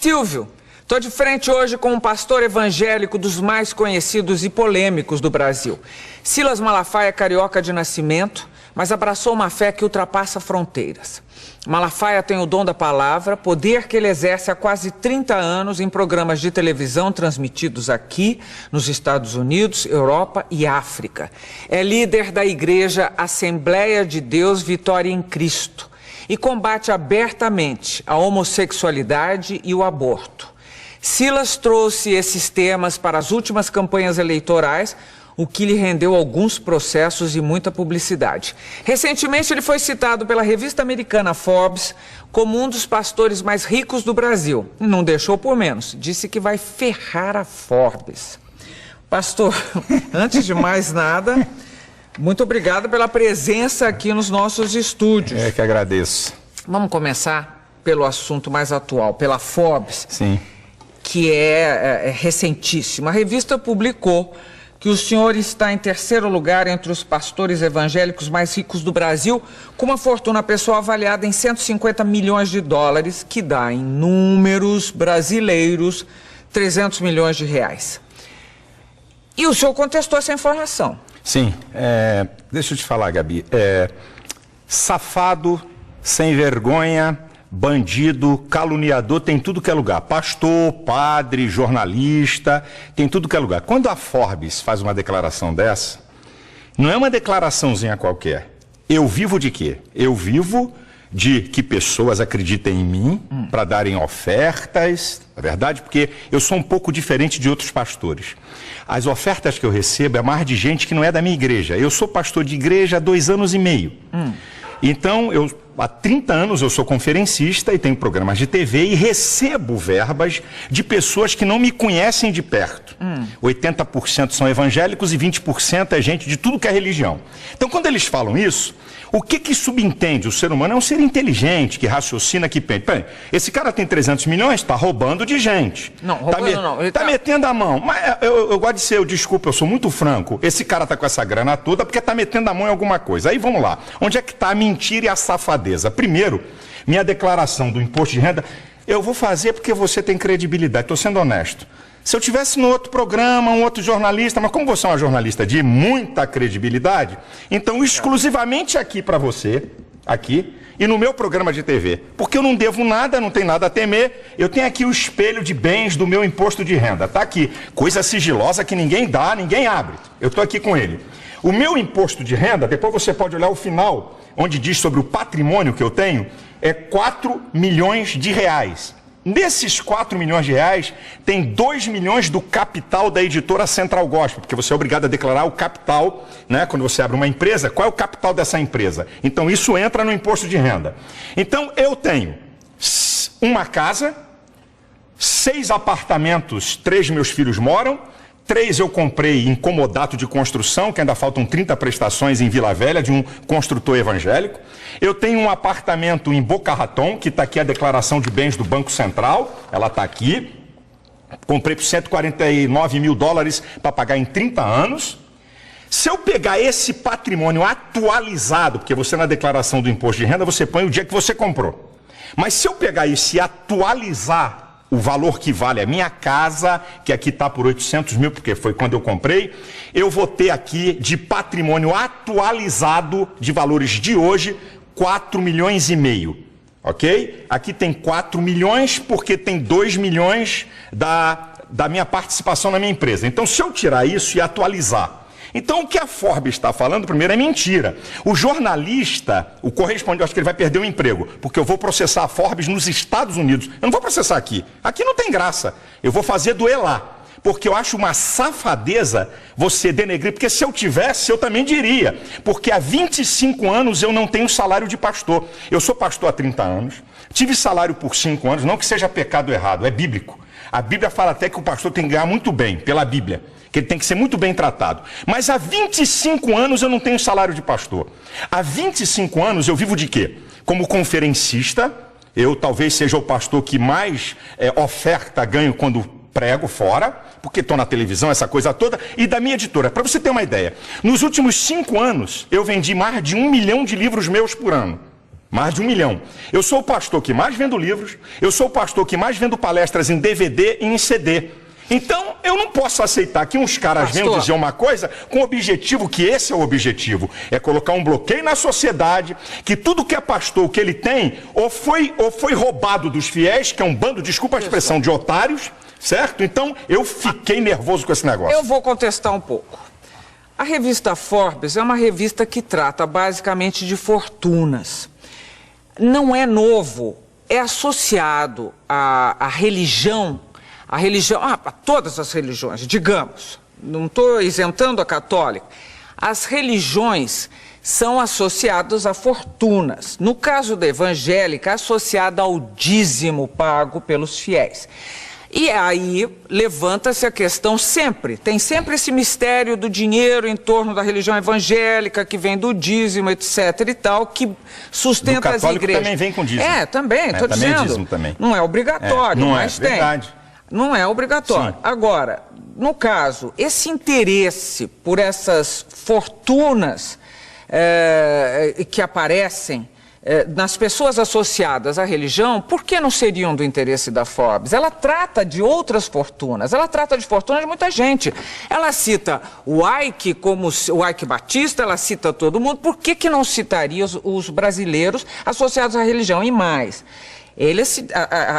Silvio, estou de frente hoje com um pastor evangélico dos mais conhecidos e polêmicos do Brasil. Silas Malafaia é carioca de nascimento, mas abraçou uma fé que ultrapassa fronteiras. Malafaia tem o dom da palavra, poder que ele exerce há quase 30 anos em programas de televisão transmitidos aqui, nos Estados Unidos, Europa e África. É líder da igreja Assembleia de Deus Vitória em Cristo e combate abertamente a homossexualidade e o aborto. Silas trouxe esses temas para as últimas campanhas eleitorais, o que lhe rendeu alguns processos e muita publicidade. Recentemente, ele foi citado pela revista americana Forbes como um dos pastores mais ricos do Brasil. Não deixou por menos, disse que vai ferrar a Forbes. Pastor, antes de mais nada, muito obrigado pela presença aqui nos nossos estúdios. É que agradeço. Vamos começar pelo assunto mais atual, pela Forbes. Sim. Que é recentíssima. A revista publicou que o senhor está em terceiro lugar entre os pastores evangélicos mais ricos do Brasil, com uma fortuna pessoal avaliada em 150 milhões de dólares, que dá, em números brasileiros, 300 milhões de reais. E o senhor contestou essa informação. Sim. Deixa eu te falar, Gabi. Safado, sem vergonha, bandido, caluniador, tem tudo que é lugar. Pastor, padre, jornalista, tem tudo que é lugar. Quando a Forbes faz uma declaração dessa, não é uma declaraçãozinha qualquer. Eu vivo de quê? Eu vivo de que pessoas acreditem em mim para darem ofertas, na verdade, porque eu sou um pouco diferente de outros pastores. As ofertas que eu recebo é mais de gente que não é da minha igreja. Eu sou pastor de igreja há 2 anos e meio. Então, há 30 anos eu sou conferencista e tenho programas de TV e recebo verbas de pessoas que não me conhecem de perto. 80% são evangélicos e 20% é gente de tudo que é religião. Então, quando eles falam isso, o que subentende? O ser humano é um ser inteligente, que raciocina, que pensa. Peraí, esse cara tem 300 milhões, está roubando de gente. Não, roubando não. Está metendo a mão. Mas eu gosto de ser, desculpa, eu sou muito franco. Esse cara está com essa grana toda porque está metendo a mão em alguma coisa. Aí vamos lá. Onde é que está a mentira e a safadeza? Primeiro, minha declaração do imposto de renda, eu vou fazer porque você tem credibilidade. Estou sendo honesto. Se eu tivesse no outro programa, um outro jornalista, mas como você é uma jornalista de muita credibilidade, então exclusivamente aqui para você, aqui, e no meu programa de TV, porque eu não devo nada, não tenho nada a temer, eu tenho aqui o espelho de bens do meu imposto de renda, tá aqui, coisa sigilosa que ninguém dá, ninguém abre, eu estou aqui com ele. O meu imposto de renda, depois você pode olhar o final, onde diz sobre o patrimônio que eu tenho, é 4 milhões de reais. Nesses 4 milhões de reais, tem 2 milhões do capital da editora Central Gospel, porque você é obrigado a declarar o capital, né? Quando você abre uma empresa, qual é o capital dessa empresa? Então isso entra no imposto de renda. Então eu tenho uma casa, 6 apartamentos, 3 meus filhos moram, 3 eu comprei em comodato de construção, que ainda faltam 30 prestações em Vila Velha, de um construtor evangélico. Eu tenho um apartamento em Boca Raton, que está aqui a declaração de bens do Banco Central, ela está aqui. Comprei por 149 mil dólares para pagar em 30 anos. Se eu pegar esse patrimônio atualizado, porque você na declaração do imposto de renda, você põe o dia que você comprou. Mas se eu pegar isso e atualizar o valor que vale a minha casa, que aqui está por 800 mil, porque foi quando eu comprei, eu vou ter aqui de patrimônio atualizado de valores de hoje, 4 milhões e meio, ok? Aqui tem 4 milhões porque tem 2 milhões da minha participação na minha empresa. Então, se eu tirar isso e atualizar, então o que a Forbes está falando, primeiro, é mentira. O jornalista, o correspondente, eu acho que ele vai perder o emprego, porque eu vou processar a Forbes nos Estados Unidos. Eu não vou processar aqui. Aqui não tem graça. Eu vou fazer doer lá. Porque eu acho uma safadeza você denegrir, porque se eu tivesse, eu também diria. Porque há 25 anos eu não tenho salário de pastor. Eu sou pastor há 30 anos, tive salário por 5 anos, não que seja pecado errado, é bíblico. A Bíblia fala até que o pastor tem que ganhar muito bem, pela Bíblia, que ele tem que ser muito bem tratado. Mas há 25 anos eu não tenho salário de pastor. Há 25 anos eu vivo de quê? Como conferencista, eu talvez seja o pastor que mais oferta ganho quando prego fora, porque estou na televisão, essa coisa toda, e da minha editora. Para você ter uma ideia, nos últimos 5 anos eu vendi mais de 1 milhão de livros meus por ano. Mais de 1 milhão. Eu sou o pastor que mais vendo livros, eu sou o pastor que mais vendo palestras em DVD e em CD. Então, eu não posso aceitar que uns caras venham dizer uma coisa com o objetivo, que esse é o objetivo, é colocar um bloqueio na sociedade, que tudo que é pastor, o que ele tem, ou foi roubado dos fiéis, que é um bando, desculpa a expressão, de otários, certo? Então, eu fiquei nervoso com esse negócio. Eu vou contestar um pouco. A revista Forbes é uma revista que trata basicamente de fortunas. Não é novo, é associado à religião, a todas as religiões, digamos, não estou isentando a católica. As religiões são associadas a fortunas. No caso da evangélica, associada ao dízimo pago pelos fiéis. E aí levanta-se a questão sempre, tem sempre esse mistério do dinheiro em torno da religião evangélica, que vem do dízimo, etc e tal, que sustenta as igrejas. Também vem com dízimo. Também, estou dizendo. É dízimo também. Não é obrigatório, mas tem. Verdade. Não é obrigatório. Sim. Agora, no caso, esse interesse por essas fortunas que aparecem nas pessoas associadas à religião, por que não seriam do interesse da Forbes? Ela trata de outras fortunas, ela trata de fortunas de muita gente. Ela cita o Ike como o Ike Batista, ela cita todo mundo. Por que não citaria os brasileiros associados à religião? E mais,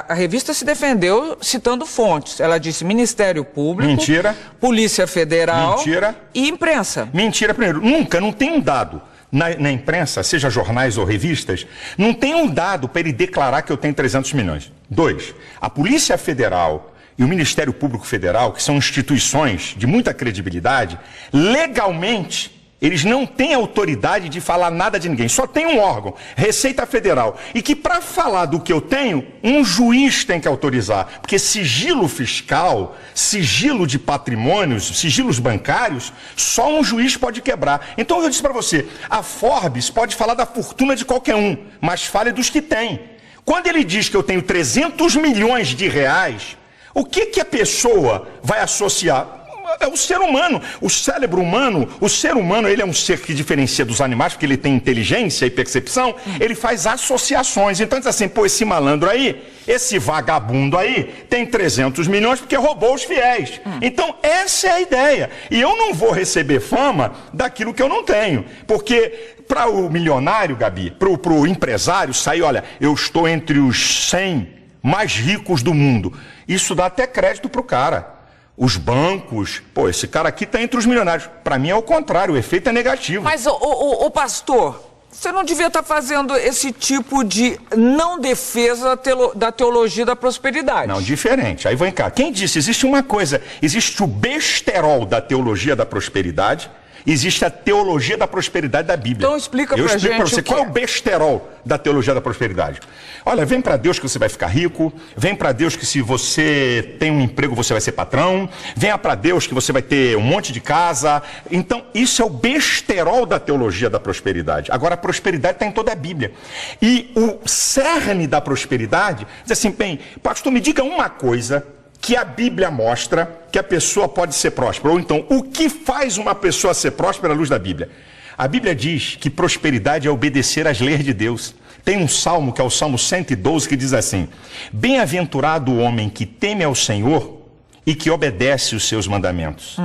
a revista se defendeu citando fontes. Ela disse Ministério Público, mentira, Polícia Federal, mentira, e imprensa. Mentira, primeiro, não tem um dado. Na imprensa, seja jornais ou revistas, não tem um dado para ele declarar que eu tenho 300 milhões. 2, a Polícia Federal e o Ministério Público Federal, que são instituições de muita credibilidade, legalmente, eles não têm autoridade de falar nada de ninguém. Só tem um órgão, Receita Federal. E que para falar do que eu tenho, um juiz tem que autorizar. Porque sigilo fiscal, sigilo de patrimônios, sigilos bancários, só um juiz pode quebrar. Então eu disse para você, a Forbes pode falar da fortuna de qualquer um, mas fale dos que tem. Quando ele diz que eu tenho 300 milhões de reais, o que a pessoa vai associar? É o ser humano, o cérebro humano, o ser humano, ele é um ser que diferencia dos animais, porque ele tem inteligência e percepção, ele faz associações. Então diz assim, pô, esse malandro aí, esse vagabundo aí, tem 300 milhões porque roubou os fiéis. Então essa é a ideia. E eu não vou receber fama daquilo que eu não tenho, porque para o milionário, Gabi, para o empresário sair, olha, eu estou entre os 100 mais ricos do mundo. Isso dá até crédito para o cara. Os bancos, pô, esse cara aqui está entre os milionários. Para mim é o contrário, o efeito é negativo. Mas, o pastor, você não devia estar fazendo esse tipo de não defesa da teologia da prosperidade. Não, diferente. Aí vem cá. Quem disse? Existe uma coisa, existe o besterol da teologia da prosperidade, existe a teologia da prosperidade da Bíblia. Então explica pra gente. Eu explico para você qual é o besterol da teologia da prosperidade. Olha, vem para Deus que você vai ficar rico, vem para Deus que se você tem um emprego você vai ser patrão, venha para Deus que você vai ter um monte de casa. Então isso é o besterol da teologia da prosperidade. Agora a prosperidade está em toda a Bíblia. E o cerne da prosperidade diz assim, bem, pastor, me diga uma coisa que a Bíblia mostra que a pessoa pode ser próspera. Ou então, o que faz uma pessoa ser próspera à luz da Bíblia? A Bíblia diz que prosperidade é obedecer às leis de Deus. Tem um salmo, que é o Salmo 112, que diz assim, bem-aventurado o homem que teme ao Senhor e que obedece os seus mandamentos.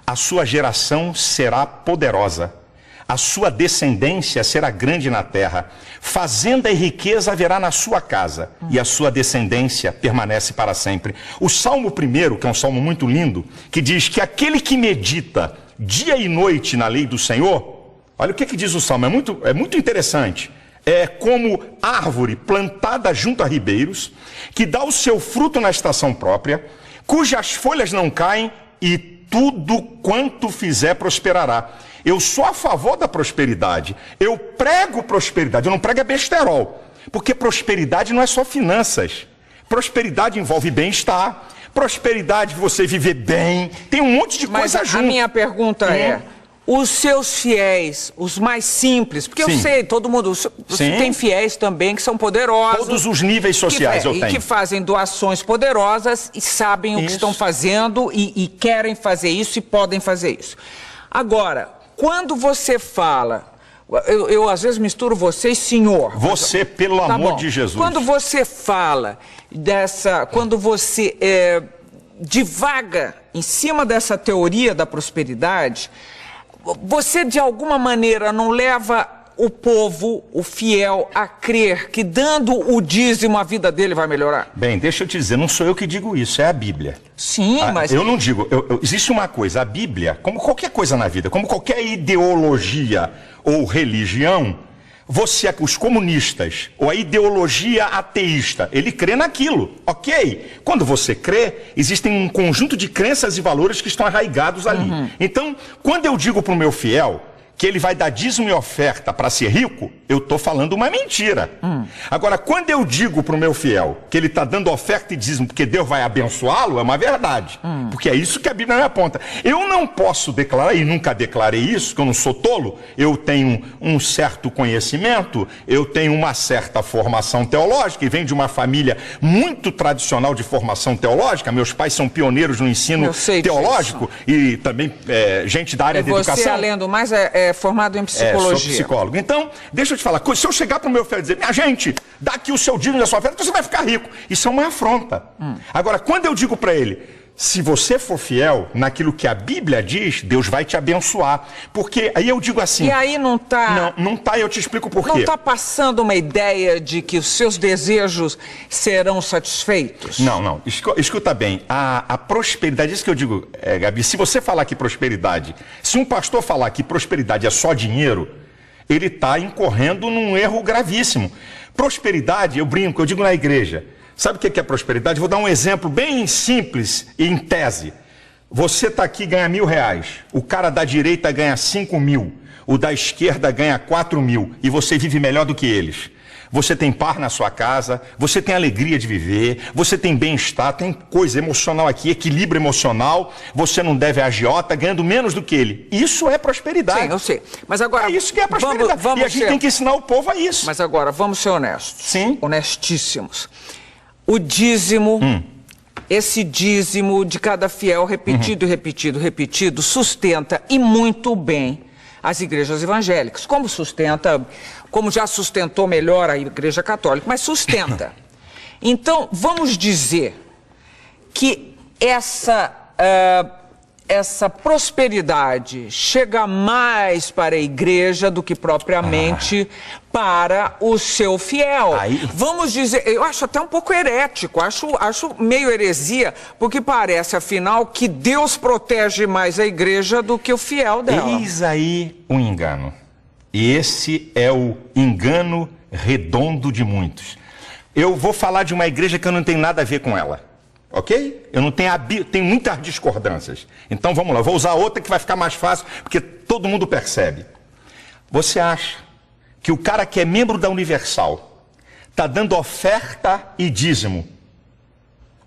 A sua geração será poderosa. A sua descendência será grande na terra. Fazenda e riqueza haverá na sua casa, e a sua descendência permanece para sempre. O Salmo 1, que é um salmo muito lindo, que diz que aquele que medita dia e noite na lei do Senhor, olha o que diz o salmo, é muito interessante. É como árvore plantada junto a ribeiros, que dá o seu fruto na estação própria, cujas folhas não caem, e tudo quanto fizer prosperará. Eu sou a favor da prosperidade. Eu prego prosperidade. Eu não prego besterol. Porque prosperidade não é só finanças. Prosperidade envolve bem-estar. Prosperidade, você viver bem. Tem um monte de coisa junto. Mas a minha pergunta é, os seus fiéis, os mais simples, porque eu sei, todo mundo, tem fiéis também que são poderosos. Todos os níveis sociais eu tenho. E que fazem doações poderosas e sabem o que estão fazendo e querem fazer isso e podem fazer isso. Agora, quando você fala Eu às vezes misturo você e senhor. Você, pelo amor de Jesus. Quando você fala quando você divaga em cima dessa teoria da prosperidade, você de alguma maneira não leva o povo, o fiel, a crer que dando o dízimo a vida dele vai melhorar? Bem, deixa eu te dizer, não sou eu que digo isso, é a Bíblia. Sim, mas... Eu não digo, existe uma coisa, a Bíblia, como qualquer coisa na vida, como qualquer ideologia ou religião, os comunistas, ou a ideologia ateísta, ele crê naquilo, ok? Quando você crê, existem um conjunto de crenças e valores que estão arraigados ali. Então, quando eu digo para o meu fiel que ele vai dar dízimo e oferta para ser rico, eu estou falando uma mentira. Agora, quando eu digo para o meu fiel que ele está dando oferta e dízimo porque Deus vai abençoá-lo, é uma verdade. Porque é isso que a Bíblia me aponta. Eu não posso declarar, e nunca declarei isso, que eu não sou tolo, eu tenho um certo conhecimento, eu tenho uma certa formação teológica, e venho de uma família muito tradicional de formação teológica, meus pais são pioneiros no ensino teológico, e também gente da área da educação. Você, além do mais, é formado em psicologia. Sou psicólogo. Então, deixa eu te falar, se eu chegar para o meu filho e dizer, minha gente, dá aqui o seu dízimo da sua oferta, você vai ficar rico. Isso é uma afronta. Agora, quando eu digo para ele, se você for fiel naquilo que a Bíblia diz, Deus vai te abençoar. Porque aí eu digo assim... E aí não está... Não está, eu te explico por quê. Não está passando uma ideia de que os seus desejos serão satisfeitos? Não. Escuta bem, a prosperidade, isso que eu digo, Gabi, se você falar que prosperidade, se um pastor falar que prosperidade é só dinheiro, ele está incorrendo num erro gravíssimo. Prosperidade, eu brinco, eu digo na igreja... Sabe o que é prosperidade? Vou dar um exemplo bem simples e em tese. Você está aqui e ganha R$1.000. O cara da direita ganha 5.000. O da esquerda ganha 4.000. E você vive melhor do que eles. Você tem par na sua casa, você tem alegria de viver, você tem bem-estar, tem coisa emocional aqui, equilíbrio emocional, você não deve a agiota ganhando menos do que ele. Isso é prosperidade. Sim, eu sei. Mas agora... É isso que é prosperidade. E a gente tem que ensinar o povo a isso. Mas agora, vamos ser honestos. Sim. Honestíssimos. O dízimo, esse dízimo de cada fiel repetido, repetido, sustenta e muito bem as igrejas evangélicas. Como já sustentou melhor a igreja católica, mas sustenta. Então, vamos dizer que essa prosperidade chega mais para a igreja do que propriamente para o seu fiel. Vamos dizer, eu acho até um pouco herético, acho meio heresia, porque parece, afinal, que Deus protege mais a igreja do que o fiel dela. Eis aí um engano. E esse é o engano redondo de muitos. Eu vou falar de uma igreja que eu não tenho nada a ver com ela. Ok? Eu não tenho muitas discordâncias. Então vamos lá, vou usar outra que vai ficar mais fácil, porque todo mundo percebe. Você acha que o cara que é membro da Universal está dando oferta e dízimo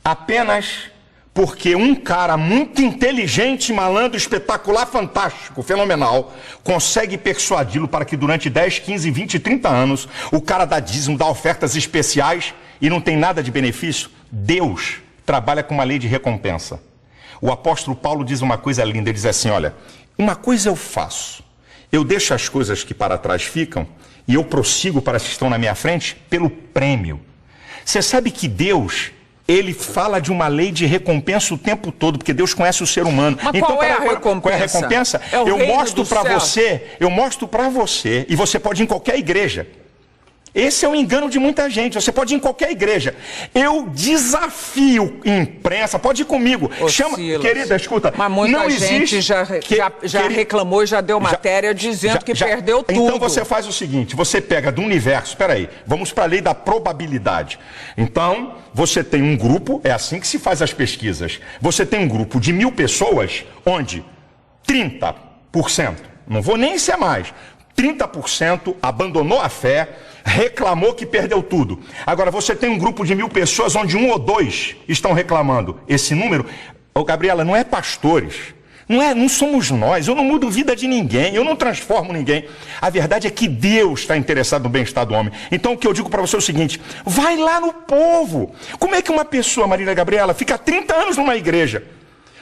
apenas porque um cara muito inteligente, malandro, espetacular, fantástico, fenomenal, consegue persuadi-lo para que durante 10, 15, 20, 30 anos o cara dá dízimo, dá ofertas especiais e não tem nada de benefício? Deus trabalha com uma lei de recompensa. O apóstolo Paulo diz uma coisa linda, ele diz assim, olha, uma coisa eu faço, eu deixo as coisas que para trás ficam e eu prossigo para as que estão na minha frente pelo prêmio. Você sabe que Deus, ele fala de uma lei de recompensa o tempo todo, porque Deus conhece o ser humano. Mas então, qual é a recompensa? Qual é a recompensa? Eu mostro para você, e você pode ir em qualquer igreja. Esse é o engano de muita gente. Você pode ir em qualquer igreja. Eu desafio imprensa, pode ir comigo. Chama, querida, escuta. Mas muita gente já reclamou e já deu matéria dizendo que perdeu tudo. Então você faz o seguinte, você pega do universo, peraí, vamos para a lei da probabilidade. Então, você tem um grupo, é assim que se faz as pesquisas. Você tem um grupo de 1.000 pessoas, onde 30%, não vou nem ser mais, 30% abandonou a fé, reclamou que perdeu tudo. Agora, você tem um grupo de 1.000 pessoas onde 1 ou 2 estão reclamando. Esse número, Gabriela, não é pastores, não somos nós, eu não mudo vida de ninguém, eu não transformo ninguém. A verdade é que Deus está interessado no bem-estar do homem. Então, o que eu digo para você é o seguinte, vai lá no povo. Como é que uma pessoa, Marília Gabriela, fica 30 anos numa igreja?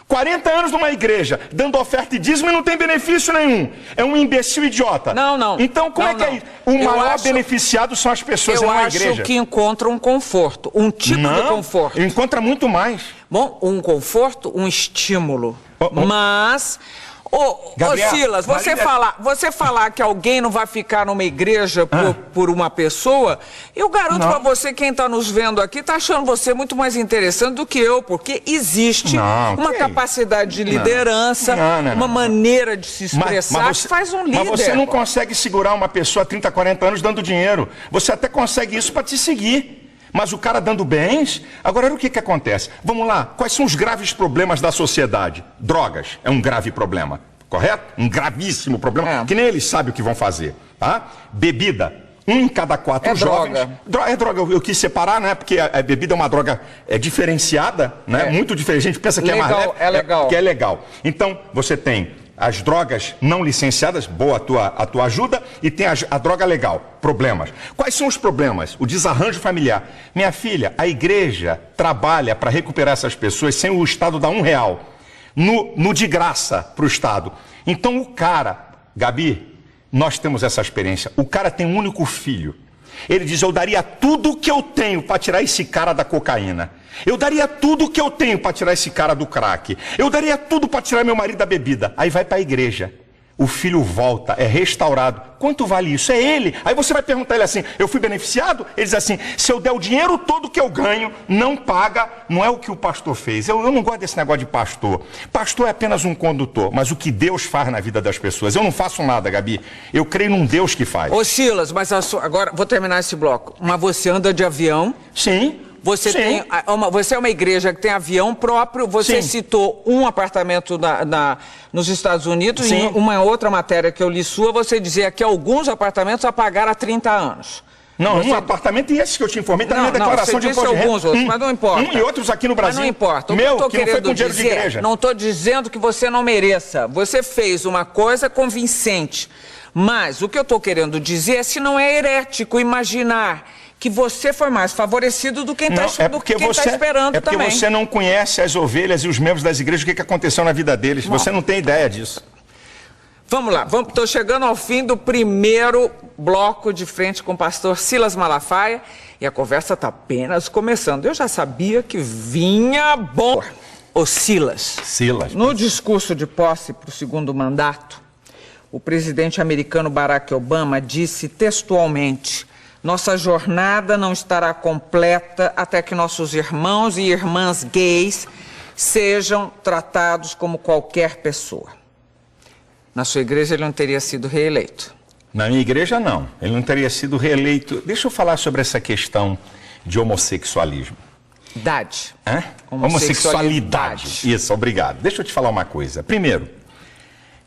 40 anos numa igreja, dando oferta e dízimo e não tem benefício nenhum. É um imbecil idiota. Não. Então, como é que é isso? O maior beneficiado são as pessoas, não a igreja. Eu acho que encontra um conforto, um tipo de conforto. Encontra muito mais. Bom, um conforto, um estímulo. Mas... Gabriel, Silas, você falar que alguém não vai ficar numa igreja por uma pessoa, eu garanto para você, quem está nos vendo aqui, está achando você muito mais interessante do que eu, porque existe uma capacidade de liderança, uma maneira de se expressar que faz um líder. Mas você não consegue segurar uma pessoa há 30, 40 anos dando dinheiro. Você até consegue isso para te seguir. Mas o cara dando bens... Agora, o que acontece? Vamos lá, quais são os graves problemas da sociedade? Drogas é um grave problema, correto? Um gravíssimo problema, que nem eles sabem o que vão fazer, tá? Bebida, 1 em cada 4 jovens... É droga, eu quis separar, né? Porque a bebida é uma droga diferenciada, né? Muito diferente, a gente pensa que é mais leve, que é legal. Então, você tem... as drogas não licenciadas, boa a tua ajuda, e tem a droga legal, problemas. Quais são os problemas? O desarranjo familiar. Minha filha, a igreja trabalha para recuperar essas pessoas sem o Estado dar R$1 no de graça para o Estado. Então o cara, Gabi, nós temos essa experiência, o cara tem um único filho. Ele diz, eu daria tudo que eu tenho para tirar esse cara da cocaína. Eu daria tudo que eu tenho para tirar esse cara do crack. Eu daria tudo para tirar meu marido da bebida. Aí vai para a igreja. O filho volta, é restaurado. Quanto vale isso? É ele. Aí você vai perguntar ele assim, eu fui beneficiado? Ele diz assim, se eu der o dinheiro todo que eu ganho, não paga, não é o que o pastor fez. Eu não gosto desse negócio de pastor. Pastor é apenas um condutor, mas o que Deus faz na vida das pessoas. Eu não faço nada, Gabi. Eu creio num Deus que faz. Ô Silas, mas agora vou terminar esse bloco. Mas você anda de avião? Sim. Você é uma igreja que tem avião próprio, você citou um apartamento nos Estados Unidos, e em uma outra matéria que eu li sua, você dizia que alguns apartamentos a pagar há 30 anos. Não, um apartamento e esse que eu te informei, está na minha declaração de imposto de renda. Alguns outros, mas não importa. E outros aqui no Brasil. Mas não importa. Meu, que não foi com dinheiro de igreja. Não estou dizendo que você não mereça. Você fez uma coisa convincente. Mas o que eu estou querendo dizer é se não é herético imaginar que você foi mais favorecido do que quem está esperando também. É porque você não conhece as ovelhas e os membros das igrejas, o que aconteceu na vida deles. Você não tem ideia disso. Vamos lá, estou chegando ao fim do primeiro bloco de frente com o pastor Silas Malafaia e a conversa está apenas começando. Eu já sabia que vinha bom. Ô Silas, no discurso de posse para o segundo mandato, o presidente americano Barack Obama disse textualmente: nossa jornada não estará completa até que nossos irmãos e irmãs gays sejam tratados como qualquer pessoa. Na sua igreja ele não teria sido reeleito? Na minha igreja não, ele não teria sido reeleito. Deixa eu falar sobre essa questão de homossexualismo. Homossexualidade. Isso, obrigado. Deixa eu te falar uma coisa. Primeiro,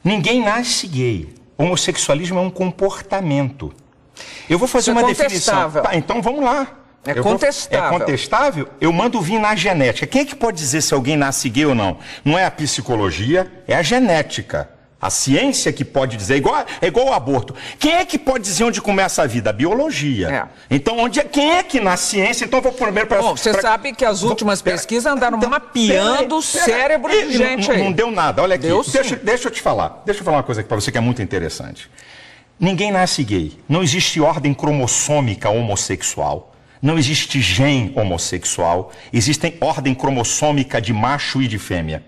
ninguém nasce gay. Homossexualismo é um comportamento. Eu vou fazer uma definição. Tá, então vamos lá. É contestável. É contestável? Eu mando vir na genética. Quem é que pode dizer se alguém nasce gay ou não? Não é a psicologia, é a genética. A ciência que pode dizer, é igual ao aborto. Quem é que pode dizer onde começa a vida? A biologia. Então, quem é que na ciência? Então, eu vou primeiro para... Bom, você sabe que as últimas pesquisas andaram mapeando o cérebro de gente aí. Não deu nada, olha aqui. Deixa eu te falar. Deixa eu falar uma coisa aqui para você que é muito interessante. Ninguém nasce gay. Não existe ordem cromossômica homossexual. Não existe gene homossexual. Existe ordem cromossômica de macho e de fêmea.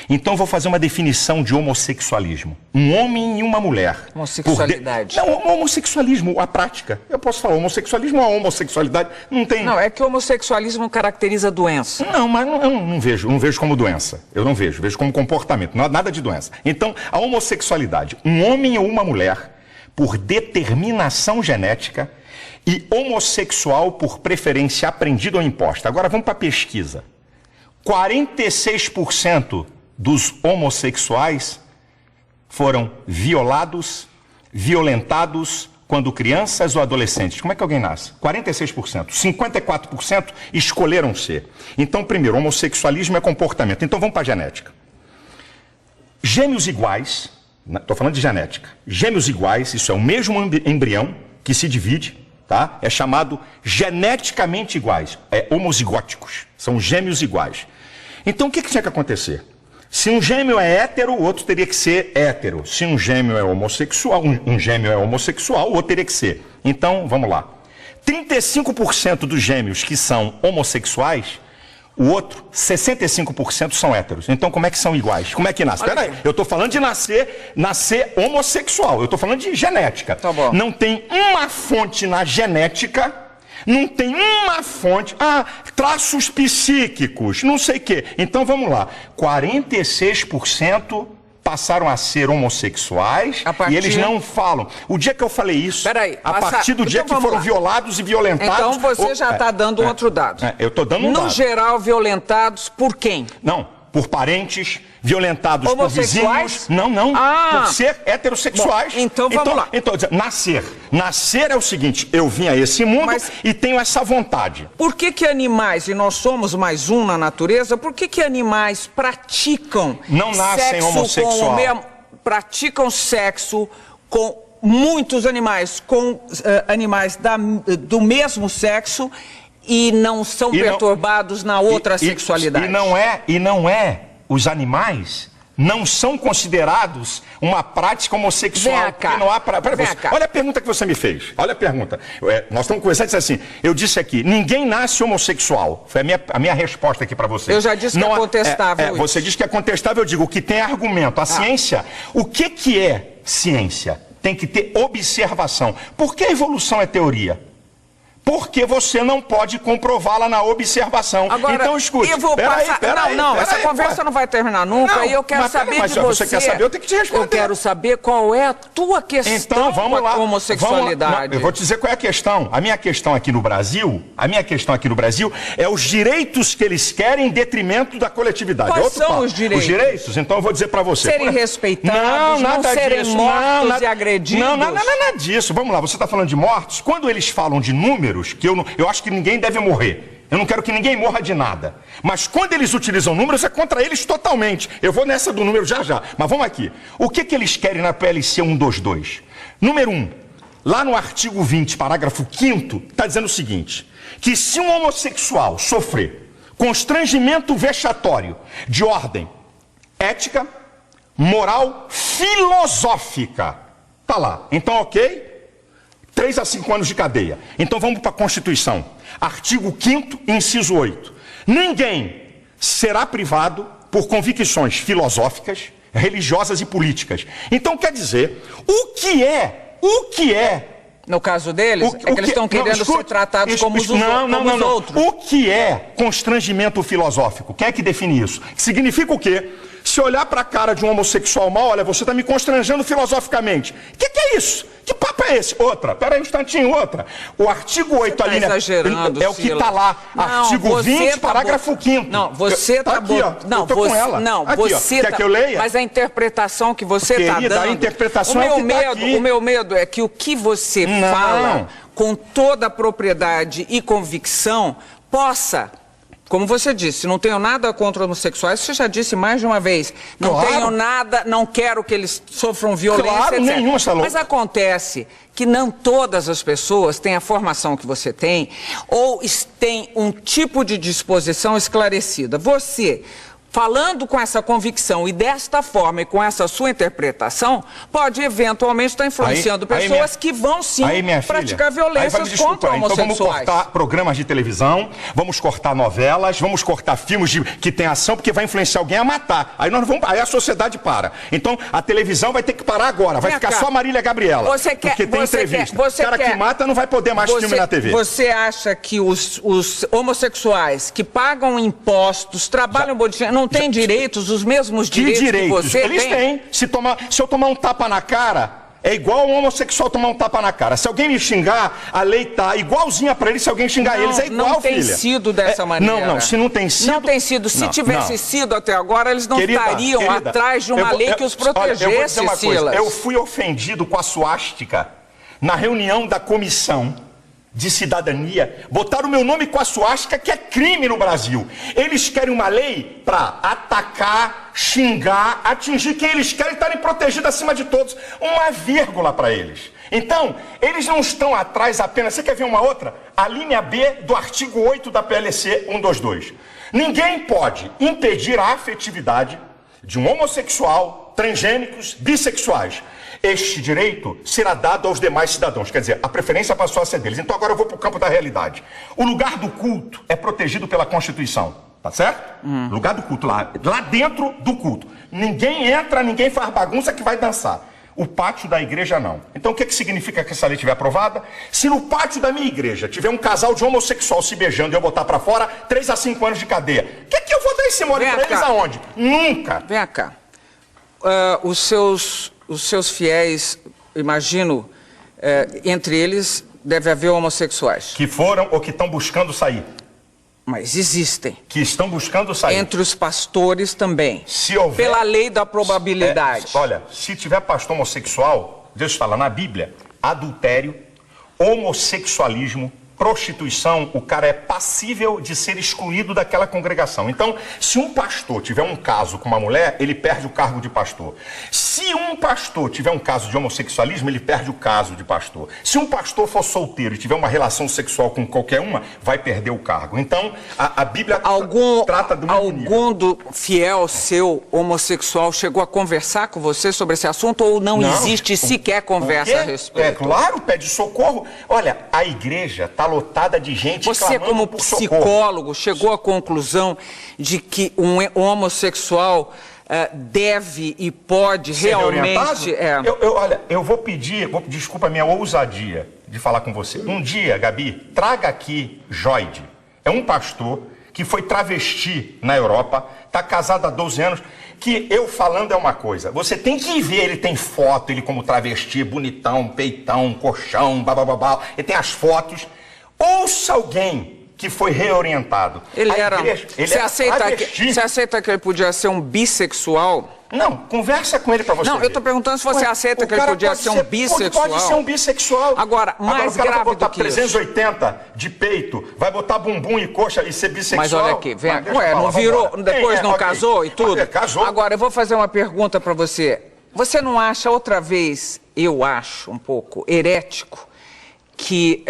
Então, vou fazer uma definição de homossexualismo. Um homem e uma mulher. Homossexualidade. Não, homossexualismo, a prática. Eu posso falar homossexualismo ou a homossexualidade. Não tem... Não, é que o homossexualismo caracteriza a doença. Não, mas eu não vejo como doença. Eu não vejo como comportamento. Nada de doença. Então, a homossexualidade. Um homem ou uma mulher, por determinação genética, e homossexual por preferência aprendida ou imposta. Agora, vamos para a pesquisa. 46% dos homossexuais foram violados, violentados quando crianças ou adolescentes. Como é que alguém nasce? 46%. 54% escolheram ser. Então, primeiro, homossexualismo é comportamento. Então, vamos para a genética. Gêmeos iguais, estou falando de genética. Gêmeos iguais, isso é o mesmo embrião que se divide, tá? É chamado geneticamente iguais. É homozigóticos. São gêmeos iguais. Então, o que tinha que acontecer? Se um gêmeo é hétero, o outro teria que ser hétero. Se um gêmeo é homossexual, um gêmeo é homossexual, o outro teria que ser. Então, vamos lá. 35% dos gêmeos que são homossexuais, o outro, 65% são héteros. Então, como é que são iguais? Como é que nasce? Peraí, eu estou falando de nascer homossexual. Eu estou falando de genética. Tá bom. Não tem uma fonte na genética, não tem uma fonte... traços psíquicos, não sei o quê. Então, vamos lá. 46% passaram a ser homossexuais e eles não falam. O dia que eu falei isso, a partir do dia que foram violados e violentados... Então você já está dando outro dado. Eu estou dando um dado. No geral, violentados por quem? Não, por parentes, violentados por vizinhos. Não, por ser heterossexuais. Bom, então vamos lá. Então, nascer é o seguinte, eu vim a esse mundo e tenho essa vontade. Por que animais, e nós somos mais um na natureza, por que animais praticam não nascem homossexual? Praticam sexo com muitos animais, com animais do mesmo sexo e não são perturbados na outra sexualidade? E não é os animais não são considerados uma prática homossexual. Vem cá. Não há olha a pergunta que você me fez. Olha a pergunta. Nós estamos conversando e disse assim, eu disse aqui, ninguém nasce homossexual. Foi a minha resposta aqui para você. Eu já disse que é contestável. Você disse que é contestável, eu digo, o que tem argumento. A ciência, o que é ciência? Tem que ter observação. Por que a evolução é teoria? Porque você não pode comprová-la na observação. Agora, então, escute. Peraí, essa conversa não vai terminar nunca. E eu quero saber de você. Você quer saber, eu tenho que te responder. Eu quero saber qual é a tua questão com a homossexualidade. Eu vou te dizer qual é a questão. A minha questão aqui no Brasil é os direitos que eles querem em detrimento da coletividade. Quais são os direitos? Os direitos, então eu vou dizer para você. Serem respeitados, não serem mortos e agredidos. Não, nada disso. Vamos lá, você está falando de mortos. Quando eles falam de números, que eu acho que ninguém deve morrer. Eu não quero que ninguém morra de nada. Mas quando eles utilizam números, é contra eles totalmente. Eu vou nessa do número já. Mas vamos aqui. O que eles querem na PLC 122? Número 1. Lá no artigo 20, parágrafo 5º, está dizendo o seguinte, que se um homossexual sofrer constrangimento vexatório de ordem ética, moral, filosófica, tá lá. Então, ok? 3 a 5 anos de cadeia. Então vamos para a Constituição. Artigo 5º, inciso 8. Ninguém será privado por convicções filosóficas, religiosas e políticas. Então quer dizer, o que é... No caso deles, é que eles estão querendo ser tratados como os outros. O que é constrangimento filosófico? Quem é que define isso? Significa o quê? Se olhar para a cara de um homossexual mal, olha, você está me constrangendo filosoficamente. O que é isso? Que papo é esse? Pera aí um instantinho, O artigo 8, a linha... exagerando, é o que está lá. Artigo 20, parágrafo 5º. Não, você está... Aqui, ó. Não, tô com ela. Não, aqui, você quer que eu leia? Mas a interpretação que você está dando... A interpretação é o que está aqui. O meu medo é que o que você fala com toda a propriedade e convicção possa... Como você disse, não tenho nada contra homossexuais, você já disse mais de uma vez. Não tenho nada, não quero que eles sofram violência, etc. Nenhum, Salom. Mas acontece que não todas as pessoas têm a formação que você tem ou têm um tipo de disposição esclarecida. Você, falando com essa convicção e desta forma e com essa sua interpretação, pode eventualmente estar influenciando pessoas que vão sim praticar violências contra homossexuais. Então vamos cortar programas de televisão, vamos cortar novelas, vamos cortar filmes que tem ação, porque vai influenciar alguém a matar. Aí a sociedade para. Então a televisão vai ter que parar agora, vai ficar só Marília Gabriela. Porque tem entrevista. O cara que mata não vai poder mais filme na TV. Você acha que os homossexuais que pagam impostos, trabalham não têm direitos, os mesmos direitos que você tem? Eles têm. Se eu tomar um tapa na cara, é igual um homossexual tomar um tapa na cara. Se alguém me xingar, a lei tá igualzinha pra eles. Se alguém xingar eles, é igual, não tem sido dessa maneira. Não, se não tem sido... Não tem sido. Se tivesse sido até agora, eles não estariam atrás de uma lei que os protegesse, eu vou dizer uma Silas. coisa. Eu fui ofendido com a suástica na reunião da comissão de cidadania, botaram o meu nome com a suástica, que é crime no Brasil. Eles querem uma lei para atacar, xingar, atingir quem eles querem, estarem protegidos acima de todos. Uma vírgula para eles. Então, eles não estão atrás apenas... Você quer ver uma outra? A linha B do artigo 8 da PLC 122. Ninguém pode impedir a afetividade de um homossexual, transgênicos, bissexuais. Este direito será dado aos demais cidadãos. Quer dizer, a preferência passou a ser deles. Então agora eu vou para o campo da realidade. O lugar do culto é protegido pela Constituição. Tá certo? Lugar do culto, lá dentro do culto. Ninguém entra, ninguém faz bagunça que vai dançar. O pátio da igreja não. Então o que significa que essa lei estiver aprovada? Se no pátio da minha igreja tiver um casal de homossexual se beijando e eu botar pra fora, 3 a 5 anos de cadeia. O que eu vou dar esse mole pra eles aonde? Nunca. Vem cá. Os seus fiéis, imagino, entre eles deve haver homossexuais. Que foram ou que estão buscando sair. Mas existem. Que estão buscando sair. Entre os pastores também. Se houver... Pela lei da probabilidade. Olha, se tiver pastor homossexual, Deus fala na Bíblia, adultério, homossexualismo, prostituição, o cara é passível de ser excluído daquela congregação. Então, se um pastor tiver um caso com uma mulher, ele perde o cargo de pastor. Se um pastor tiver um caso de homossexualismo, ele perde o caso de pastor. Se um pastor for solteiro e tiver uma relação sexual com qualquer uma, vai perder o cargo. Então, a Bíblia trata do mesmo nível. Algum fiel seu homossexual chegou a conversar com você sobre esse assunto ou não existe sequer conversa a respeito? É claro, pede socorro. Olha, a igreja está lotada de gente Você, como psicólogo, chegou à conclusão de que um homossexual deve e pode ser realmente... Olha, eu vou pedir, desculpa a minha ousadia de falar com você. Um dia, Gabi, traga aqui Joide. É um pastor que foi travesti na Europa, está casado há 12 anos, que eu falando é uma coisa. Você tem que ver, ele tem foto, ele como travesti, bonitão, peitão, colchão, babababá, ele tem as fotos. Ouça alguém que foi reorientado. Você aceita que ele podia ser um bissexual? Não, conversa com ele pra você. Não, ver. eu tô perguntando se você aceita que ele podia ser um bissexual. Pode ser um bissexual. Agora, mais grave vai botar do que 380 de peito, vai botar bumbum e coxa e ser bissexual. Mas olha aqui, vem aqui. Não virou, depois não casou e tudo? Casou. Agora, eu vou fazer uma pergunta pra você. Você não acha outra vez, eu acho um pouco herético, que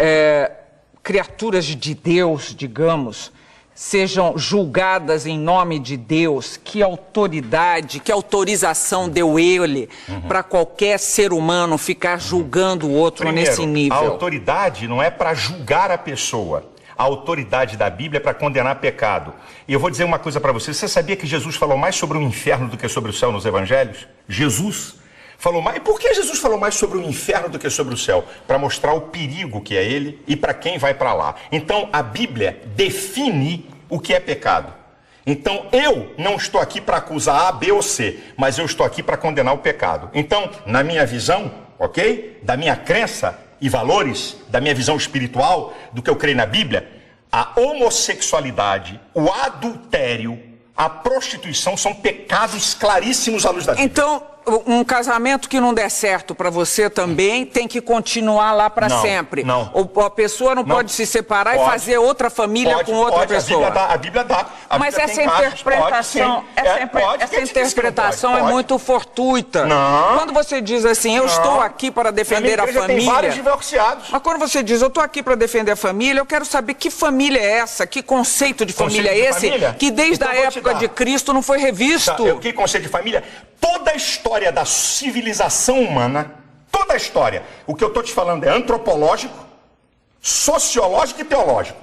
criaturas de Deus, digamos, sejam julgadas em nome de Deus? Que autoridade, que autorização deu ele para qualquer ser humano ficar julgando o outro nesse nível? A autoridade não é para julgar a pessoa. A autoridade da Bíblia é para condenar pecado. E eu vou dizer uma coisa para você. Você sabia que Jesus falou mais sobre o inferno do que sobre o céu nos evangelhos? Jesus falou mais. E por que Jesus falou mais sobre o inferno do que sobre o céu? Para mostrar o perigo que é ele e para quem vai para lá. Então a Bíblia define o que é pecado. Então eu não estou aqui para acusar A, B ou C, mas eu estou aqui para condenar o pecado. Então, na minha visão, ok? Da minha crença e valores, da minha visão espiritual, do que eu creio na Bíblia, a homossexualidade, o adultério, a prostituição são pecados claríssimos à luz da Bíblia. Então, um casamento que não der certo para você também tem que continuar lá para sempre. Não. A pessoa não pode se separar e fazer outra família com outra pessoa. A Bíblia dá. Mas essa interpretação, essa interpretação é muito fortuita. Não. Quando você diz assim, eu estou aqui para defender a família. Tem vários divorciados. Mas quando você diz, eu estou aqui para defender a família, eu quero saber que família é essa, que conceito de família é esse, que desde a época de Cristo não foi revisto. Que conceito de família? Toda a história da civilização humana, toda a história, o que eu estou te falando é antropológico, sociológico e teológico.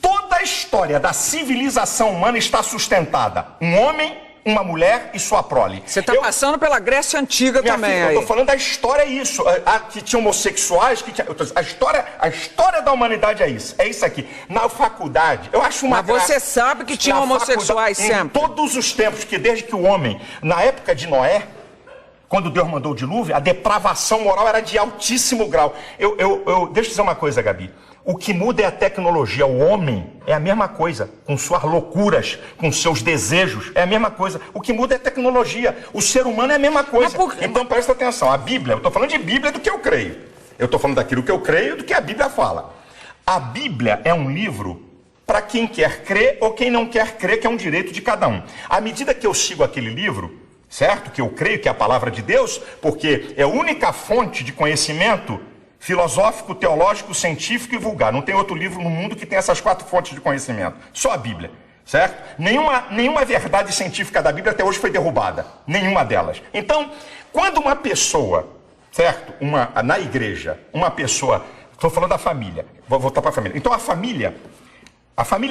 Toda a história da civilização humana está sustentada. Um homem, uma mulher e sua prole. Você está passando pela Grécia Antiga também. Filha, eu estou falando da história, é isso. Que tinha homossexuais, a história da humanidade é isso. É isso aqui. Na faculdade, eu acho uma graça. Mas você sabe que tinha homossexuais sempre. Em todos os tempos, que desde que o homem, na época de Noé, quando Deus mandou o dilúvio, a depravação moral era de altíssimo grau. Deixa eu dizer uma coisa, Gabi. O que muda é a tecnologia. O homem é a mesma coisa, com suas loucuras, com seus desejos, é a mesma coisa. O que muda é a tecnologia. O ser humano é a mesma coisa. Então presta atenção, a Bíblia, eu estou falando de Bíblia do que eu creio. Eu estou falando daquilo que eu creio do que a Bíblia fala. A Bíblia é um livro para quem quer crer ou quem não quer crer, que é um direito de cada um. À medida que eu sigo aquele livro, certo? Que eu creio que é a palavra de Deus, porque é a única fonte de conhecimento filosófico, teológico, científico e vulgar. Não tem outro livro no mundo que tenha essas 4 fontes de conhecimento. Só a Bíblia. certo? Nenhuma verdade científica da Bíblia até hoje foi derrubada. Nenhuma delas. Então, quando uma pessoa, certo? Na igreja, uma pessoa... Estou falando da família. Vou voltar para a família. Então, a família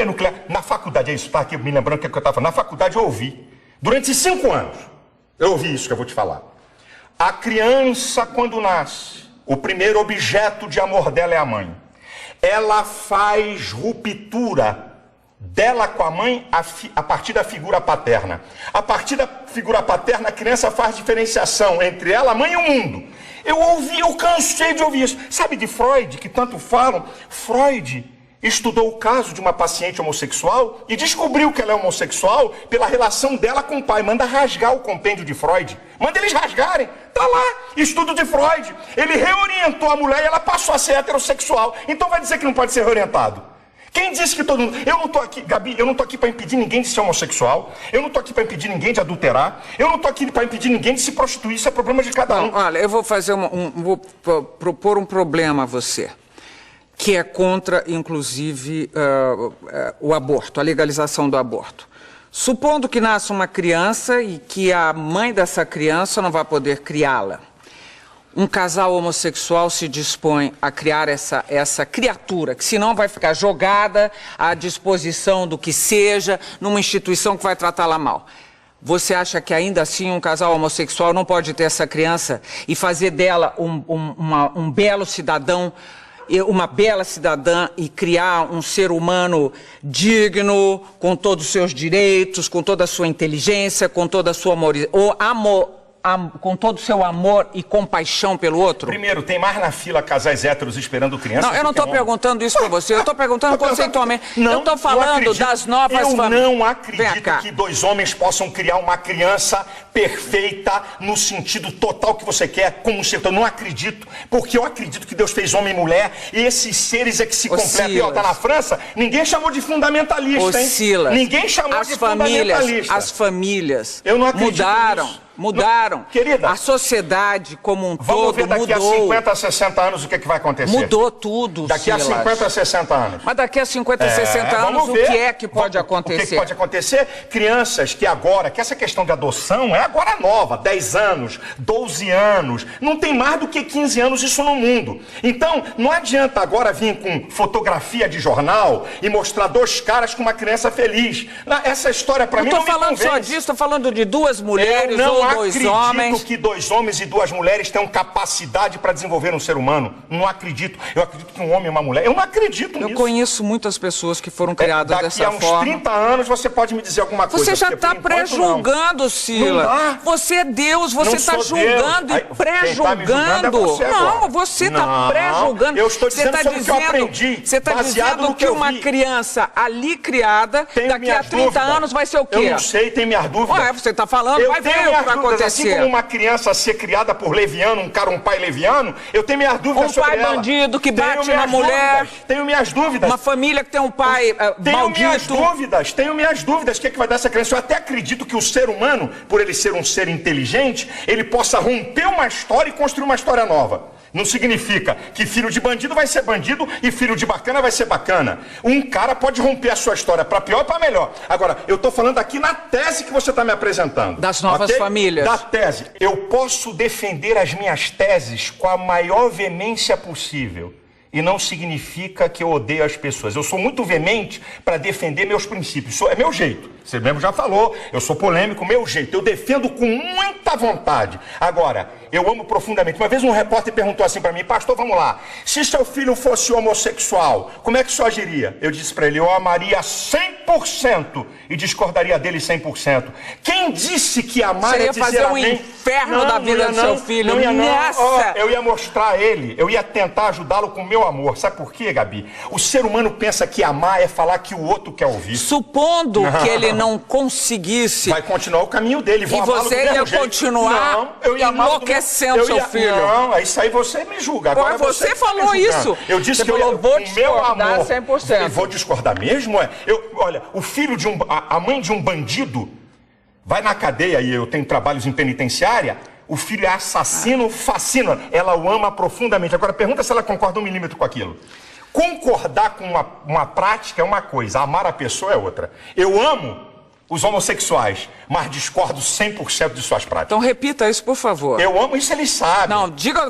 nuclear... Na faculdade, é isso, tá aqui me lembrando o que eu estava falando. Na faculdade eu ouvi. Durante 5 anos, eu ouvi isso que eu vou te falar. A criança, quando nasce, o primeiro objeto de amor dela é a mãe. Ela faz ruptura dela com a mãe a partir da figura paterna. A partir da figura paterna, a criança faz diferenciação entre ela, a mãe e o mundo. Eu cansei de ouvir isso. Sabe de Freud, que tanto falam? Freud estudou o caso de uma paciente homossexual e descobriu que ela é homossexual pela relação dela com o pai. Manda rasgar o compêndio de Freud. Manda eles rasgarem. Tá lá, estudo de Freud. Ele reorientou a mulher e ela passou a ser heterossexual. Então vai dizer que não pode ser reorientado? Quem disse que todo mundo... Eu não tô aqui, Gabi, eu não tô aqui para impedir ninguém de ser homossexual. Eu não tô aqui para impedir ninguém de adulterar. Eu não tô aqui para impedir ninguém de se prostituir. Isso é problema de cada um. Olha, eu vou fazer vou propor um problema a você, que é contra, inclusive, o aborto, a legalização do aborto. Supondo que nasça uma criança e que a mãe dessa criança não vai poder criá-la. Um casal homossexual se dispõe a criar essa criatura, que senão vai ficar jogada à disposição do que seja, numa instituição que vai tratá-la mal. Você acha que ainda assim um casal homossexual não pode ter essa criança e fazer dela um belo cidadão, uma bela cidadã e criar um ser humano digno, com todos os seus direitos, com toda a sua inteligência, com toda a sua com todo o seu amor e compaixão pelo outro? Primeiro, tem mais na fila casais héteros esperando crianças? Não, eu não estou perguntando isso para você, eu estou perguntando conceitualmente. Eu estou falando das novas famílias. Eu não acredito que 2 homens possam criar uma criança perfeita no sentido total que você quer, como um ser. Eu não acredito, porque eu acredito que Deus fez homem e mulher, e esses seres é que se completam. E ó, tá na França, ninguém chamou de fundamentalista, hein? Silas, ninguém chamou de fundamentalista. As famílias eu não acredito mudaram. Nisso. Mudaram. Querida, a sociedade como um vamos ver daqui mudou. a 50, 60 anos o que vai acontecer. Mudou tudo, daqui Silas. a 50, 60 anos. Mas daqui a 50, 60 anos, o que é que pode acontecer? O que pode acontecer? Crianças que essa questão de adoção é agora nova, 10 anos, 12 anos, não tem mais do que 15 anos isso no mundo. Então, não adianta agora vir com fotografia de jornal e mostrar 2 caras com uma criança feliz. Essa história para mim não me convence. Não estou falando só disso, estou falando de 2 mulheres ou 2 homens. Eu não acredito que 2 homens e 2 mulheres tenham capacidade para desenvolver um ser humano. Não acredito. Eu acredito que um homem e uma mulher... Eu não acredito nisso. Eu conheço muitas pessoas que foram criadas dessa forma. Daqui a uns 30 anos você pode me dizer alguma coisa. Você já está pré-julgando, Silas. Você é Deus, você está julgando e pré-julgando. Não, você está pré-julgando. Eu estou dizendo sobre o que eu aprendi. Você está dizendo que uma criança ali criada, daqui a 30 anos vai ser o quê? Eu não sei, tem minhas dúvidas. Você está falando, vai ver o que vai acontecer. Assim como uma criança ser criada por leviano, um pai leviano, eu tenho minhas dúvidas sobre ela. Um pai bandido que bate na mulher. Tenho minhas dúvidas. Uma família que tem um pai maldito. Tenho minhas dúvidas. O que vai dar essa criança? Eu até acredito que o ser humano, por ele ser um ser inteligente, ele possa romper uma história e construir uma história nova. Não significa que filho de bandido vai ser bandido e filho de bacana vai ser bacana. Um cara pode romper a sua história para pior e para melhor. Agora, eu estou falando aqui na tese que você está me apresentando. Das novas famílias. Da tese. Eu posso defender as minhas teses com a maior veemência possível. E não significa que eu odeio as pessoas. Eu sou muito veemente para defender meus princípios. É meu jeito. Você mesmo já falou, eu sou polêmico, meu jeito. Eu defendo com muita vontade. Agora, eu amo profundamente. Uma vez um repórter perguntou assim para mim: pastor, vamos lá, se seu filho fosse homossexual, como é que o senhor agiria? Eu disse para ele: eu amaria 100% e discordaria dele 100%. Quem disse que amar é dizer fazer um amém? Inferno da vida do seu filho. Não ia, não. Eu ia mostrar a ele, eu ia tentar ajudá-lo com o meu amor. Sabe por quê, Gabi? O ser humano pensa que amar é falar que o outro quer ouvir. Supondo que ele não conseguisse... Vai continuar o caminho dele. E você ia continuar enlouquecendo seu filho. Não, isso aí você me julga. Agora você falou isso. Eu disse que eu vou discordar 100%. Eu vou discordar mesmo? Olha, o filho de a mãe de um bandido vai na cadeia, e eu tenho trabalhos em penitenciária, o filho é assassino, fascina. Ela o ama profundamente. Agora pergunta se ela concorda 1 milímetro com aquilo. Concordar com uma prática é uma coisa, amar a pessoa é outra. Eu amo os homossexuais, mas discordo 100% de suas práticas. Então repita isso, por favor. Eu amo, isso eles sabem. Não, diga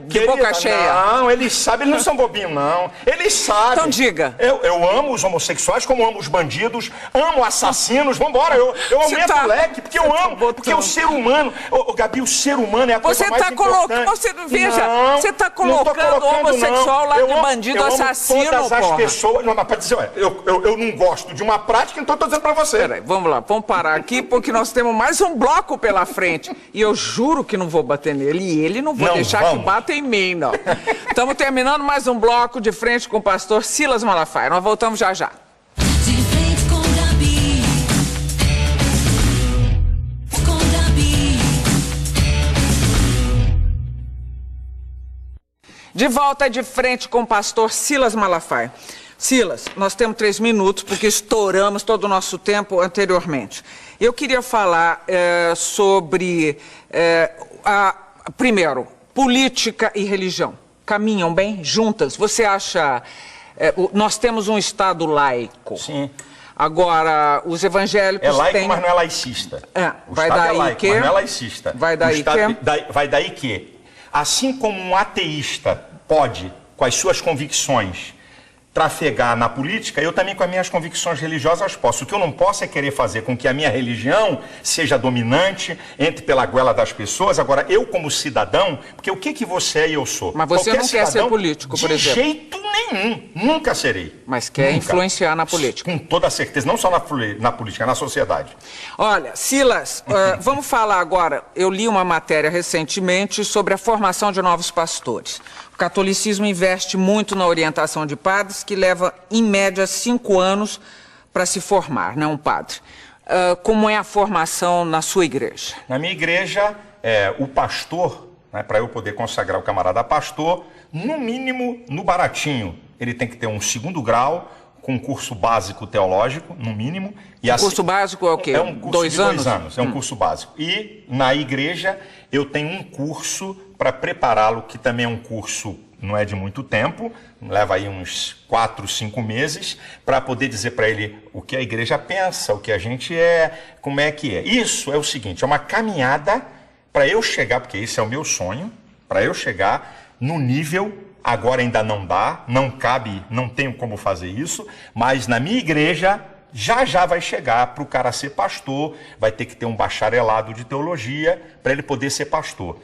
de boca cheia. Não, eles sabem, eles não são bobinhos, não. Eles sabem. Então diga. Eu amo os homossexuais, como amo os bandidos, amo assassinos, vambora, eu aumento o leque, porque eu amo, porque o ser humano, Gabi, o ser humano é a coisa mais importante. Veja, você está colocando o homossexual lá de bandido, assassino, todas as pessoas, não, mas para dizer, eu não gosto de uma prática, então estou dizendo para você. Peraí, vamos lá, vamos parar aqui, porque nós temos mais um bloco pela frente. E eu juro que não vou bater nele. E ele não vou deixar que bata em mim, não. Estamos terminando mais um bloco de frente com o pastor Silas Malafaia. Nós voltamos já já. De frente com Gabi. Com Gabi. De volta de frente com o pastor Silas Malafaia. Silas, nós temos 3 minutos, porque estouramos todo o nosso tempo anteriormente. Eu queria falar sobre, primeiro, política e religião. Caminham bem juntas? Você acha... nós temos um Estado laico. Sim. Agora, os evangélicos É laico, têm... mas não é laicista. Vai daí é laico, que... mas não é laicista. Vai daí que... Vai daí que, assim como um ateísta pode, com as suas convicções, trafegar na política, eu também com as minhas convicções religiosas posso. O que eu não posso é querer fazer com que a minha religião seja dominante, entre pela goela das pessoas. Agora, eu como cidadão, porque o que você é e eu sou? Mas você não quer ser político, por exemplo? De jeito nenhum, nunca serei. Mas quer influenciar na política? Com toda certeza, não só na política, na sociedade. Olha, Silas, vamos falar agora, eu li uma matéria recentemente sobre a formação de novos pastores. O catolicismo investe muito na orientação de padres, que leva, em média, 5 anos para se formar, né, um padre. Como é a formação na sua igreja? Na minha igreja, o pastor, né, para eu poder consagrar o camarada pastor, no mínimo, no baratinho, ele tem que ter um 2º grau, com um curso básico teológico, no mínimo. E curso básico é o quê? É um curso 2 de anos? 2 anos, é um curso básico. E na igreja eu tenho um curso para prepará-lo, que também é um curso, não é de muito tempo, leva aí uns 4, 5 meses, para poder dizer para ele o que a igreja pensa, o que a gente é, como é que é. Isso é o seguinte, é uma caminhada para eu chegar, porque esse é o meu sonho, para eu chegar no nível... Agora ainda não dá, não cabe, não tenho como fazer isso, mas na minha igreja já vai chegar para o cara ser pastor, vai ter que ter um bacharelado de teologia para ele poder ser pastor.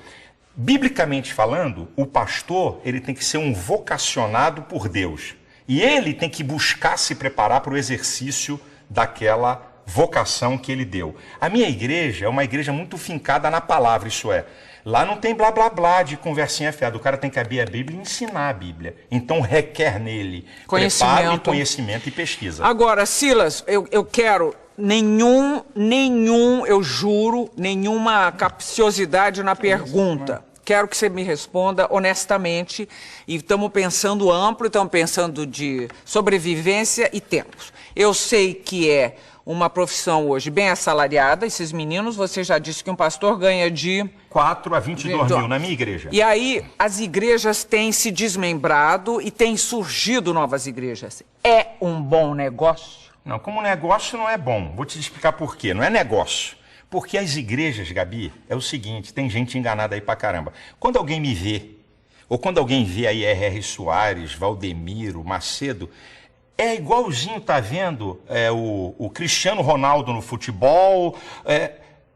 Biblicamente falando, o pastor ele tem que ser um vocacionado por Deus e ele tem que buscar se preparar para o exercício daquela vocação que ele deu. A minha igreja é uma igreja muito fincada na palavra, isso é. Lá não tem blá blá blá de conversinha fiada. O cara tem que abrir a Bíblia e ensinar a Bíblia. Então requer nele preparo e conhecimento e pesquisa. Agora, Silas, eu quero eu juro, nenhuma capciosidade na pergunta. Quero que você me responda honestamente. E estamos pensando amplo, estamos pensando de sobrevivência e tempos. Eu sei que é uma profissão hoje bem assalariada. Esses meninos, você já disse que um pastor ganha de... 4 a 22 mil na minha igreja. E aí, as igrejas têm se desmembrado e têm surgido novas igrejas. É um bom negócio? Não, como negócio não é bom. Vou te explicar por quê. Não é negócio. Porque as igrejas, Gabi, é o seguinte, tem gente enganada aí pra caramba. Quando alguém me vê, ou quando alguém vê aí R.R. Soares, Valdemiro, Macedo... É igualzinho, tá vendo, o Cristiano Ronaldo no futebol.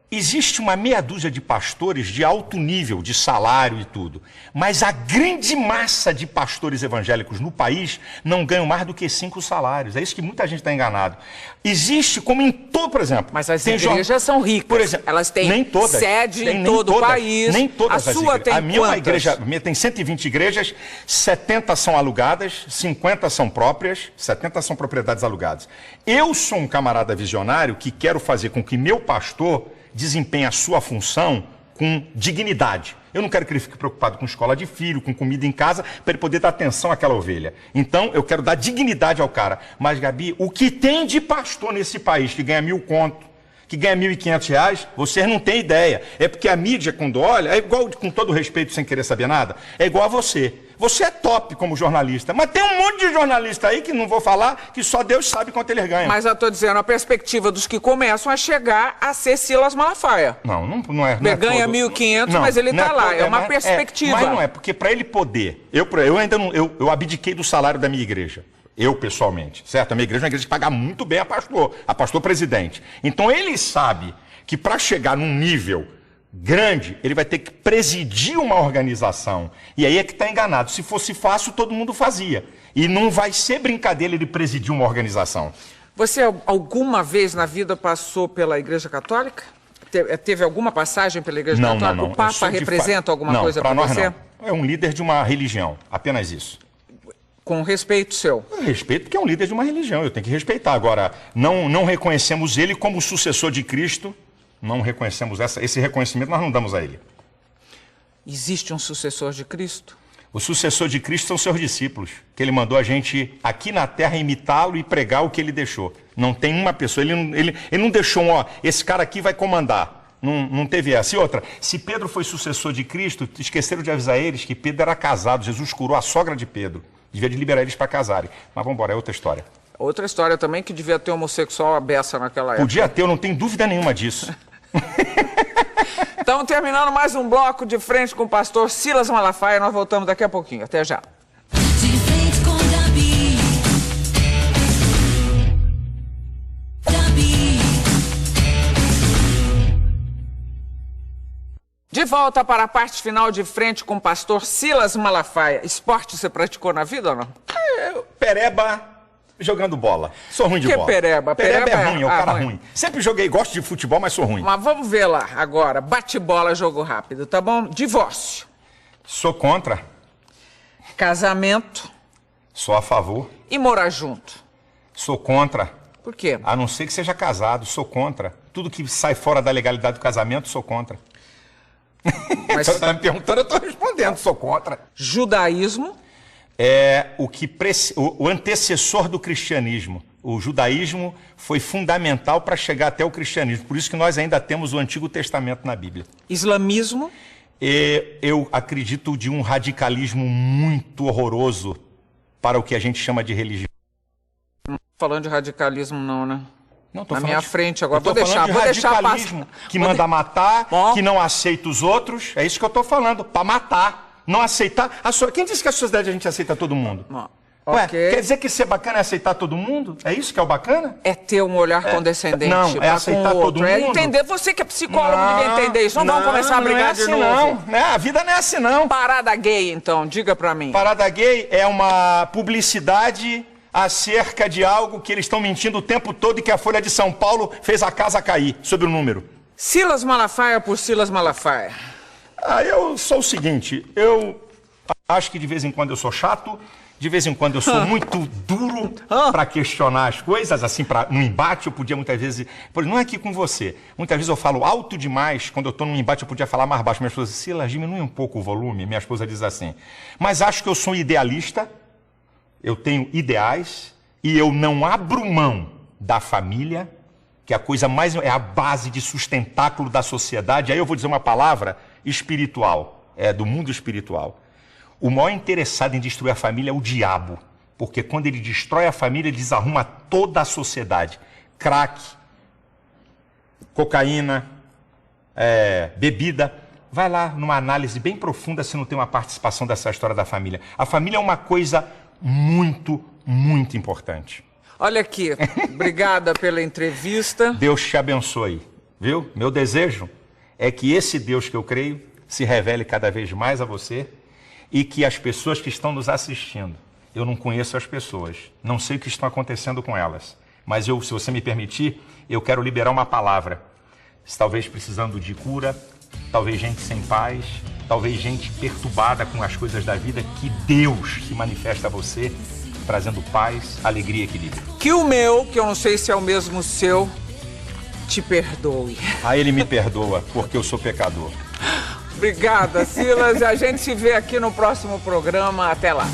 Existe uma meia dúzia de pastores de alto nível, de salário e tudo. Mas a grande massa de pastores evangélicos no país não ganham mais do que 5 salários. É isso que muita gente está enganado. Existe, como em todo, por exemplo... Mas as igrejas são ricas. Por exemplo, elas têm nem todas, sede em todo o país. Nem todas a as sua igrejas. tem A minha, quantas? igreja, a minha tem 120 igrejas, 70 são alugadas, 50 são próprias, 70 são propriedades alugadas. Eu sou um camarada visionário que quero fazer com que meu pastor desempenhe a sua função com dignidade. Eu não quero que ele fique preocupado com escola de filho, com comida em casa, para ele poder dar atenção àquela ovelha. Então, eu quero dar dignidade ao cara. Mas, Gabi, o que tem de pastor nesse país que ganha 1.000 conto, que ganha R$ 1.500, vocês não têm ideia. É porque a mídia, quando olha, é igual, com todo respeito, sem querer saber nada, é igual a você. Você é top como jornalista, mas tem um monte de jornalista aí, que não vou falar, que só Deus sabe quanto eles ganham. Mas eu tô dizendo, a perspectiva dos que começam a chegar a ser Silas Malafaia. Não é. Ele ganha 1.500, mas ele tá lá, é uma perspectiva. Mas não é, porque para ele poder, eu ainda não, eu abdiquei do salário da minha igreja. Eu, pessoalmente, certo? A minha igreja é uma igreja que paga muito bem a pastor presidente. Então ele sabe que para chegar num nível grande, ele vai ter que presidir uma organização. E aí é que está enganado. Se fosse fácil, todo mundo fazia. E não vai ser brincadeira ele presidir uma organização. Você alguma vez na vida passou pela Igreja Católica? Teve alguma passagem pela Igreja Católica? Não. O Papa representa alguma coisa para você? Não. É um líder de uma religião, apenas isso. Com respeito seu? Respeito porque é um líder de uma religião, eu tenho que respeitar. Agora, não reconhecemos ele como sucessor de Cristo, não reconhecemos esse reconhecimento, nós não damos a ele. Existe um sucessor de Cristo? O sucessor de Cristo são seus discípulos, que ele mandou a gente aqui na terra imitá-lo e pregar o que ele deixou. Não tem uma pessoa, ele não deixou esse cara aqui vai comandar. Não teve essa. E outra, se Pedro foi sucessor de Cristo, esqueceram de avisar eles que Pedro era casado, Jesus curou a sogra de Pedro. Devia de liberar eles para casarem. Mas vamos embora, é outra história. Outra história também que devia ter homossexual à beça naquela época. Podia ter, eu não tenho dúvida nenhuma disso. Então, terminando mais um bloco de frente com o pastor Silas Malafaia, nós voltamos daqui a pouquinho. Até já. De frente com Gabi. Gabi. De volta para a parte final de frente com o pastor Silas Malafaia. Esporte você praticou na vida ou não? Pereba jogando bola. Sou ruim de bola. Pereba? Pereba é ruim, é o cara ruim. Sempre joguei, gosto de futebol, mas sou ruim. Mas vamos ver lá agora. Bate-bola, jogo rápido, tá bom? Divórcio. Sou contra. Casamento. Sou a favor. E morar junto. Sou contra. Por quê? A não ser que seja casado, sou contra. Tudo que sai fora da legalidade do casamento, sou contra. Mas... Você está me perguntando, eu estou respondendo, sou contra. Judaísmo. É o antecessor do cristianismo. O judaísmo foi fundamental para chegar até o cristianismo. Por isso que nós ainda temos o Antigo Testamento na Bíblia. Islamismo. Eu acredito de um radicalismo muito horroroso para o que a gente chama de religião. Não tô falando de radicalismo não, né? Não, tô na falando minha de, frente agora. Vou deixar passar. Que manda matar, Bom. Que não aceita os outros. É isso que eu estou falando, para matar. Não aceitar. Quem disse que a sociedade a gente aceita todo mundo? Ué, Okay. quer dizer que ser bacana é aceitar todo mundo? É isso que é o bacana? É ter um olhar condescendente. Não, é aceitar todo mundo. É entender. Você que é psicólogo devia entender isso. Não vamos começar a brigar de novo. Não, né? A vida não é assim, não. Parada gay, então. Diga pra mim. Parada gay é uma publicidade acerca de algo que eles estão mentindo o tempo todo e que a Folha de São Paulo fez a casa cair, sobre o número. Silas Malafaia por Silas Malafaia. Eu sou o seguinte, eu acho que de vez em quando eu sou chato, de vez em quando eu sou muito duro para questionar as coisas, assim, no embate eu podia muitas vezes... Não é aqui com você, muitas vezes eu falo alto demais, quando eu estou num embate eu podia falar mais baixo. Minha esposa diz, Silas, diminui um pouco o volume, minha esposa diz assim. Mas acho que eu sou idealista, eu tenho ideais e eu não abro mão da família, que é a coisa mais... é a base de sustentáculo da sociedade. Aí eu vou dizer uma palavra espiritual, do mundo espiritual. O maior interessado em destruir a família é o diabo, porque quando ele destrói a família, ele desarruma toda a sociedade. Crack, cocaína, bebida. Vai lá numa análise bem profunda se não tem uma participação dessa história da família. A família é uma coisa muito, muito importante. Olha aqui, obrigada pela entrevista. Deus te abençoe, viu? Meu desejo é que esse Deus que eu creio se revele cada vez mais a você e que as pessoas que estão nos assistindo, eu não conheço as pessoas, não sei o que está acontecendo com elas, mas se você me permitir, eu quero liberar uma palavra. Talvez precisando de cura, talvez gente sem paz, talvez gente perturbada com as coisas da vida, que Deus se manifesta a você, trazendo paz, alegria e equilíbrio. Que o meu, que eu não sei se é o mesmo seu, te perdoe. Ele me perdoa, porque eu sou pecador. Obrigada, Silas. A gente se vê aqui no próximo programa. Até lá.